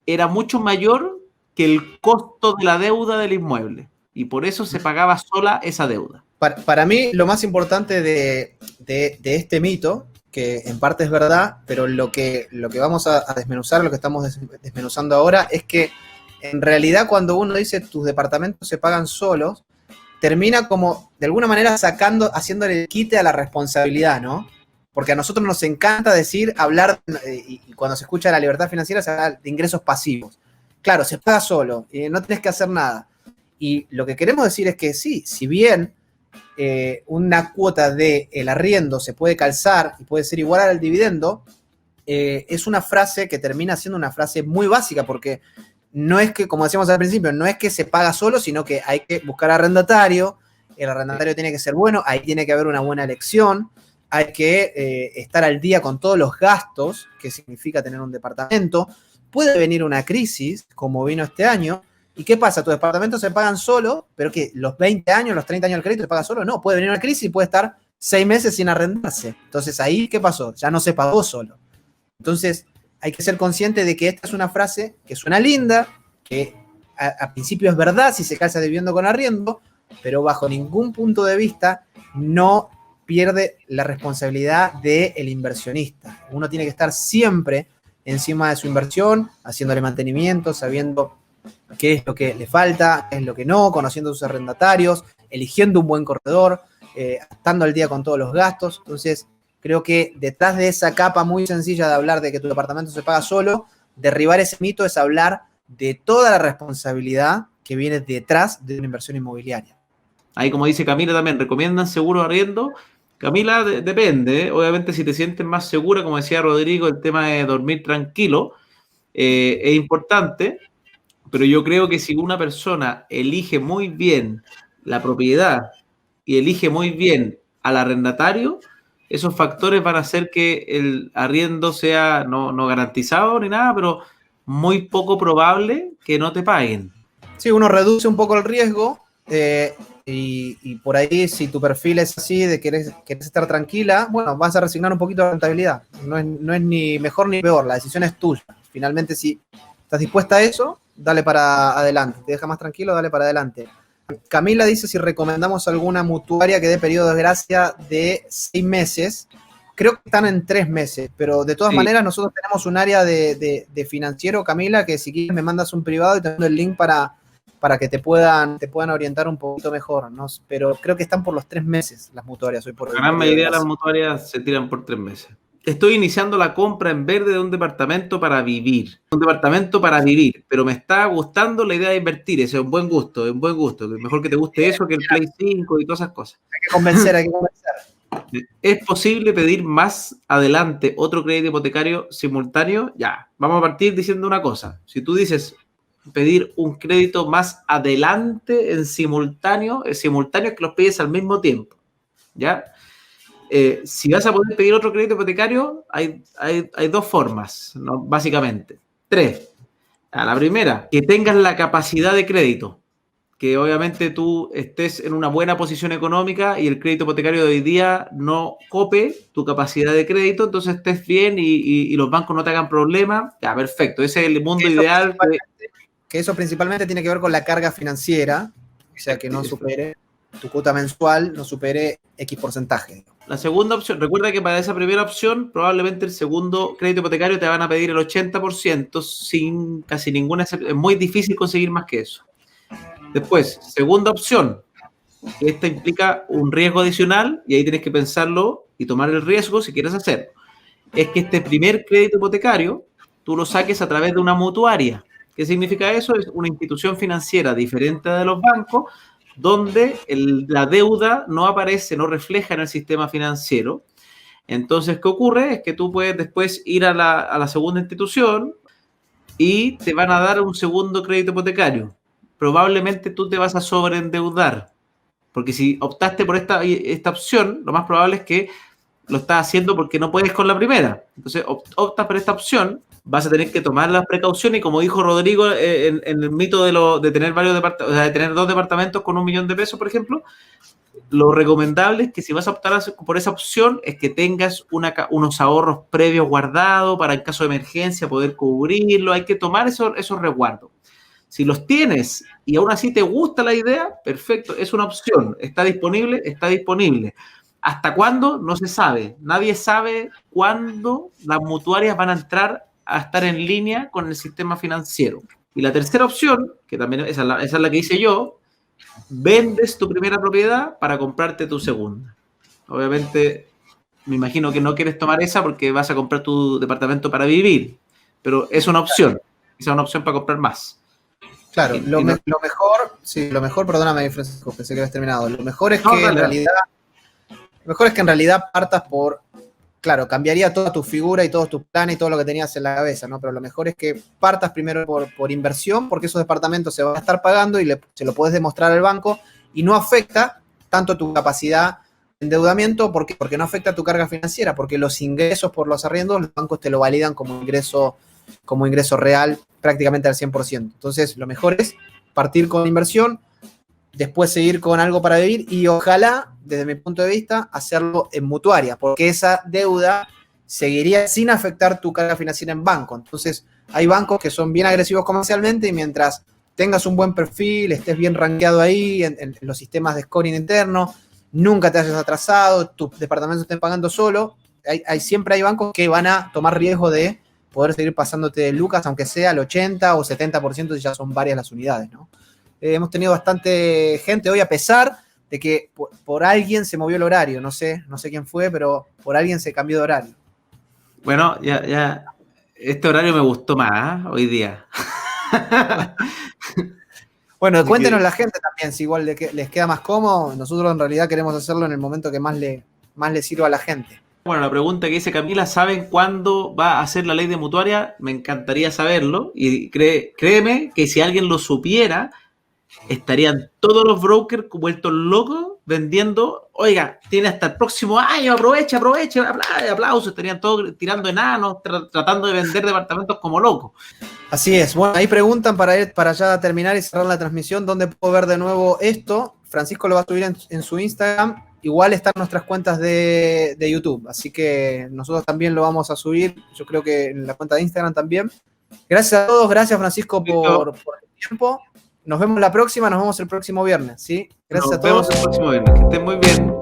era mucho mayor que el costo de la deuda del inmueble. Y por eso se pagaba sola esa deuda. Para mí, lo más importante de este mito, que en parte es verdad, pero lo que vamos a desmenuzar, lo que estamos desmenuzando ahora, es que en realidad cuando uno dice tus departamentos se pagan solos, termina como, de alguna manera, haciéndole el quite a la responsabilidad, ¿no? Porque a nosotros nos encanta hablar, y cuando se escucha la libertad financiera, se habla de ingresos pasivos. Claro, se paga solo, no tenés que hacer nada. Y lo que queremos decir es que sí, si bien una cuota del arriendo se puede calzar y puede ser igual al dividendo, es una frase que termina siendo una frase muy básica, porque no es que, como decíamos al principio, no es que se paga solo, sino que hay que buscar arrendatario, el arrendatario tiene que ser bueno, ahí tiene que haber una buena elección, hay que estar al día con todos los gastos que significa tener un departamento. Puede venir una crisis, como vino este año, ¿y qué pasa? ¿Tus departamentos se pagan solo? ¿Pero qué? ¿Los 20 años, los 30 años del crédito se paga solo? No, puede venir una crisis y puede estar 6 meses sin arrendarse. Entonces, ahí, ¿qué pasó? Ya no se pagó solo. Entonces, hay que ser consciente de que esta es una frase que suena linda, que a principio es verdad si se casa viviendo con arriendo, pero bajo ningún punto de vista no pierde la responsabilidad del inversionista. Uno tiene que estar siempre encima de su inversión, haciéndole mantenimiento, sabiendo qué es lo que le falta, qué es lo que no, conociendo a sus arrendatarios, eligiendo un buen corredor, estando al día con todos los gastos. Entonces, creo que detrás de esa capa muy sencilla de hablar de que tu departamento se paga solo, derribar ese mito es hablar de toda la responsabilidad que viene detrás de una inversión inmobiliaria. Ahí, como dice Camila también, ¿recomiendan seguro arriendo? Camila, depende, ¿eh? Obviamente, si te sientes más segura, como decía Rodrigo, el tema de dormir tranquilo es importante, pero yo creo que si una persona elige muy bien la propiedad y elige muy bien al arrendatario, esos factores van a hacer que el arriendo sea no garantizado ni nada, pero muy poco probable que no te paguen. Sí, uno reduce un poco el riesgo y por ahí, si tu perfil es así, de querés estar tranquila, bueno, vas a resignar un poquito de rentabilidad. No es ni mejor ni peor, la decisión es tuya. Finalmente, si estás dispuesta a eso, dale para adelante. Te deja más tranquilo, dale para adelante. Camila dice si recomendamos alguna mutuaria que dé periodo de gracia de 6 meses. Creo que están en 3 meses, pero de todas maneras nosotros tenemos un área de financiero, Camila, que si quieres me mandas un privado y te mando el link para que te puedan orientar un poquito mejor, ¿no? Pero creo que están por los 3 meses las mutuarias hoy por hoy. La gran mayoría de las mutuarias se tiran por 3 meses. Estoy iniciando la compra en verde de un departamento para vivir. Un departamento para vivir, pero me está gustando la idea de invertir. Eso es un buen gusto, es un buen gusto. Mejor que te guste eso que el Play 5 y todas esas cosas. Hay que convencer. ¿Es posible pedir más adelante otro crédito hipotecario simultáneo? Ya, vamos a partir diciendo una cosa. Si tú dices pedir un crédito más adelante en simultáneo, es que los pides al mismo tiempo, ¿ya? Si vas a poder pedir otro crédito hipotecario, hay 2 formas, ¿no? Básicamente. 3. La primera, que tengas la capacidad de crédito, que obviamente tú estés en una buena posición económica y el crédito hipotecario de hoy día no cope tu capacidad de crédito, entonces estés bien y los bancos no te hagan problemas. Ya, perfecto, ese es el mundo ideal. Que eso principalmente tiene que ver con la carga financiera, o sea, que no supere tu cuota mensual, no supere X porcentaje. La segunda opción, recuerda que para esa primera opción, probablemente el segundo crédito hipotecario te van a pedir el 80% sin casi ninguna excepción. Es muy difícil conseguir más que eso. Después, segunda opción, esta implica un riesgo adicional y ahí tienes que pensarlo y tomar el riesgo si quieres hacerlo. Es que este primer crédito hipotecario tú lo saques a través de una mutuaria. ¿Qué significa eso? Es una institución financiera diferente de los bancos donde la deuda no aparece, no refleja en el sistema financiero. Entonces, ¿qué ocurre? Es que tú puedes después ir a la segunda institución y te van a dar un segundo crédito hipotecario. Probablemente tú te vas a sobreendeudar, porque si optaste por esta opción, lo más probable es que lo estás haciendo porque no puedes con la primera. Entonces, optas por esta opción, vas a tener que tomar las precauciones y como dijo Rodrigo en el mito de tener varios departamentos, o sea, de tener 2 departamentos con $1 millón, por ejemplo, lo recomendable es que si vas a optar por esa opción es que tengas unos ahorros previos guardados para en caso de emergencia poder cubrirlo. Hay que tomar esos resguardos. Si los tienes y aún así te gusta la idea, perfecto, es una opción. ¿Está disponible? Está disponible. ¿Hasta cuándo? No se sabe. Nadie sabe cuándo las mutuarias van a entrar a estar en línea con el sistema financiero. Y la tercera opción, que también esa es la que hice yo, vendes tu primera propiedad para comprarte tu segunda. Obviamente, me imagino que no quieres tomar esa porque vas a comprar tu departamento para vivir, pero es una opción. Esa es una opción para comprar más. Claro, lo mejor, perdóname, Francisco, pensé que habías terminado. Lo mejor es que en realidad partas por, claro, cambiaría toda tu figura y todos tus planes y todo lo que tenías en la cabeza, ¿no? Pero lo mejor es que partas primero por inversión, porque esos departamentos se van a estar pagando y se lo puedes demostrar al banco y no afecta tanto tu capacidad de endeudamiento. ¿Por qué? Porque no afecta tu carga financiera, porque los ingresos por los arriendos, los bancos te lo validan como ingreso real prácticamente al 100%. Entonces, lo mejor es partir con inversión, después seguir con algo para vivir y ojalá, desde mi punto de vista, hacerlo en mutuaria, porque esa deuda seguiría sin afectar tu carga financiera en banco. Entonces, hay bancos que son bien agresivos comercialmente y mientras tengas un buen perfil, estés bien rankeado ahí en los sistemas de scoring interno, nunca te hayas atrasado, tus departamentos estén pagando solo. Siempre hay bancos que van a tomar riesgo de poder seguir pasándote de lucas, aunque sea al 80 o 70% si ya son varias las unidades, ¿no? Hemos tenido bastante gente hoy, a pesar de que por alguien se movió el horario. No sé quién fue, pero por alguien se cambió de horario. Bueno, ya. Este horario me gustó más, ¿eh? Hoy día. Bueno, cuéntenos la gente también, si igual les queda más cómodo. Nosotros en realidad queremos hacerlo en el momento que más le sirva a la gente. Bueno, la pregunta que dice Camila, ¿saben cuándo va a ser la ley de mutuaria? Me encantaría saberlo. Y créeme que si alguien lo supiera, estarían todos los brokers vueltos locos vendiendo. Oiga, tiene hasta el próximo año, aproveche, aplausos. Estarían todos tirando enanos, tratando de vender departamentos como locos. Así es. Bueno, ahí preguntan para ya terminar y cerrar la transmisión, ¿dónde puedo ver de nuevo esto? Francisco lo va a subir en su Instagram. Igual están nuestras cuentas de YouTube, así que nosotros también lo vamos a subir. Yo creo que en la cuenta de Instagram también. Gracias a todos, gracias Francisco por el tiempo. Nos vemos la próxima, nos vemos el próximo viernes, ¿sí? Gracias a todos. Nos vemos el próximo viernes, que estén muy bien.